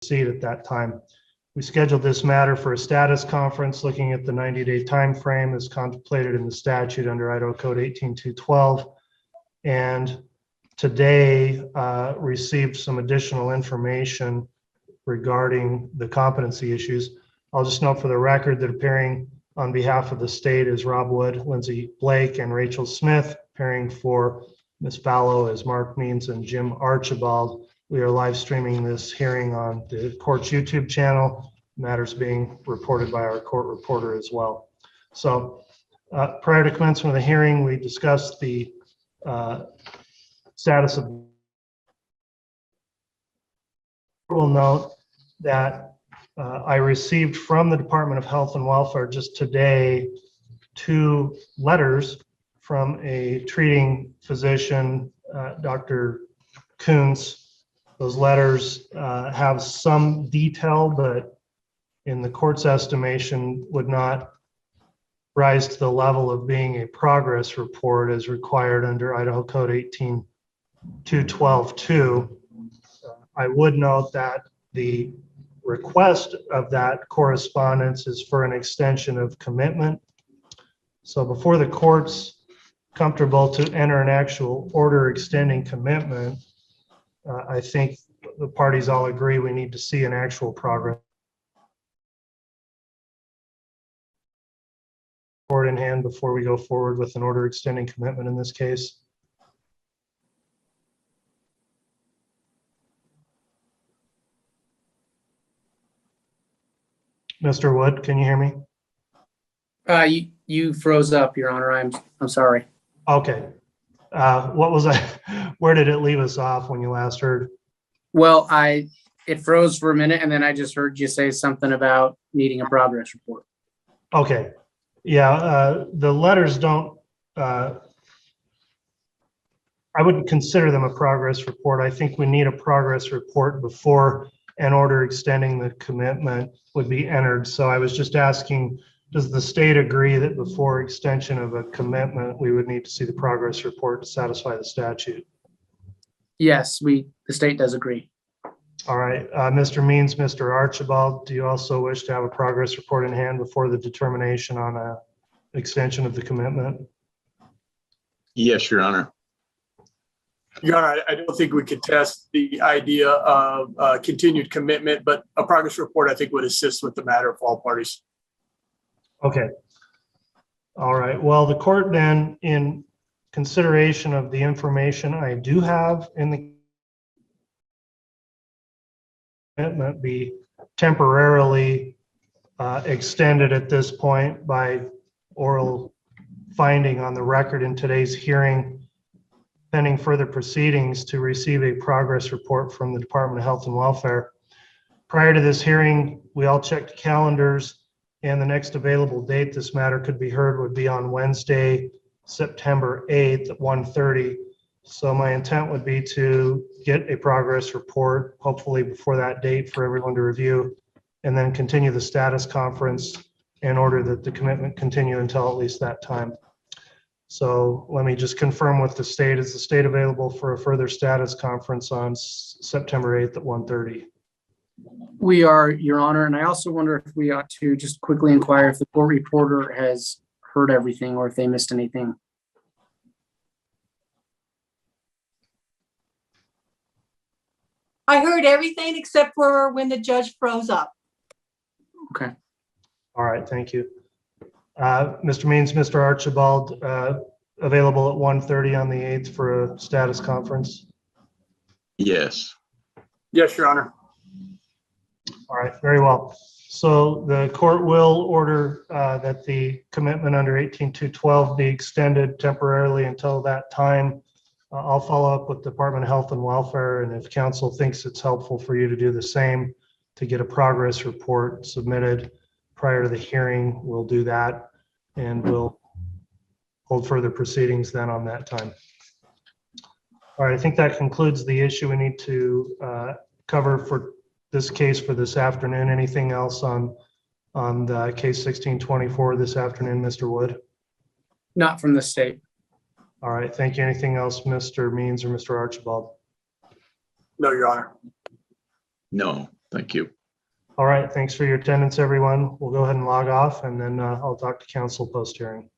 proceed at that time. We scheduled this matter for a status conference looking at the 90-day time frame as contemplated in the statute under Idaho Code 18212, and today received some additional information regarding the competency issues. I'll just note for the record that appearing on behalf of the state is Rob Wood, Lindsay Blake, and Rachel Smith. Appearing for Ms. Vallow as Mark Means and Jim Archibald. We are live streaming this hearing on the court's YouTube channel. Matters being reported by our court reporter as well. So prior to commencement of the hearing, we discussed the status of. We'll note that I received from the Department of Health and Welfare just today 2 letters from a treating physician, Dr. Kuntz. Those letters have some detail, but in the court's estimation would not rise to the level of being a progress report as required under Idaho Code 18212-2. I would note that the request of that correspondence is for an extension of commitment. So before the court's comfortable to enter an actual order extending commitment, I think the parties all agree we need to see an actual progress report in hand before we go forward with an order extending commitment in this case. Mr. Wood, can you hear me? You froze up, Your Honor. I'm sorry. Okay. What was I? Where did it leave us off when you last heard? Well, it froze for a minute, and then I just heard you say something about needing a progress report. Okay. Yeah, the letters don't. I wouldn't consider them a progress report. I think we need a progress report before an order extending the commitment would be entered. So I was just asking, does the state agree that before extension of a commitment, we would need to see the progress report to satisfy the statute? Yes, the state does agree. All right, Mr. Means, Mr. Archibald, do you also wish to have a progress report in hand before the determination on a extension of the commitment? Yes, Your Honor. Your Honor, I don't think we could test the idea of continued commitment, but a progress report I think would assist with the matter for all parties. Okay. All right. Well, the court then, in consideration of the information I do have in the commitment, be temporarily extended at this point by oral finding on the record in today's hearing, pending further proceedings to receive a progress report from the Department of Health and Welfare. Prior to this hearing, we all checked calendars, and the next available date this matter could be heard would be on Wednesday, September 8th at 1:30. So my intent would be to get a progress report, hopefully before that date, for everyone to review, and then continue the status conference in order that the commitment continue until at least that time. So let me just confirm with the state. Is the state available for a further status conference on September 8th at 1:30? We are, Your Honor, and I also wonder if we ought to just quickly inquire if the court reporter has heard everything or if they missed anything. I heard everything except for when the judge froze up. Okay. All right, thank you. Mr. Means, Mr. Archibald, available at 1:30 on the 8th for a status conference? Yes. Yes, Your Honor. All right, very well. So the court will order that the commitment under 18212 be extended temporarily until that time. I'll follow up with Department of Health and Welfare, and if counsel thinks it's helpful for you to do the same to get a progress report submitted prior to the hearing, we'll do that, and we'll hold further proceedings then on that time. All right, I think that concludes the issue we need to cover for this case for this afternoon. Anything else on the case 1624 this afternoon, Mr. Wood? Not from the state. All right, thank you. Anything else, Mr. Means or Mr. Archibald? No, Your Honor. No. Thank you. All right, thanks for your attendance, everyone. We'll go ahead and log off, and then I'll talk to council post-hearing.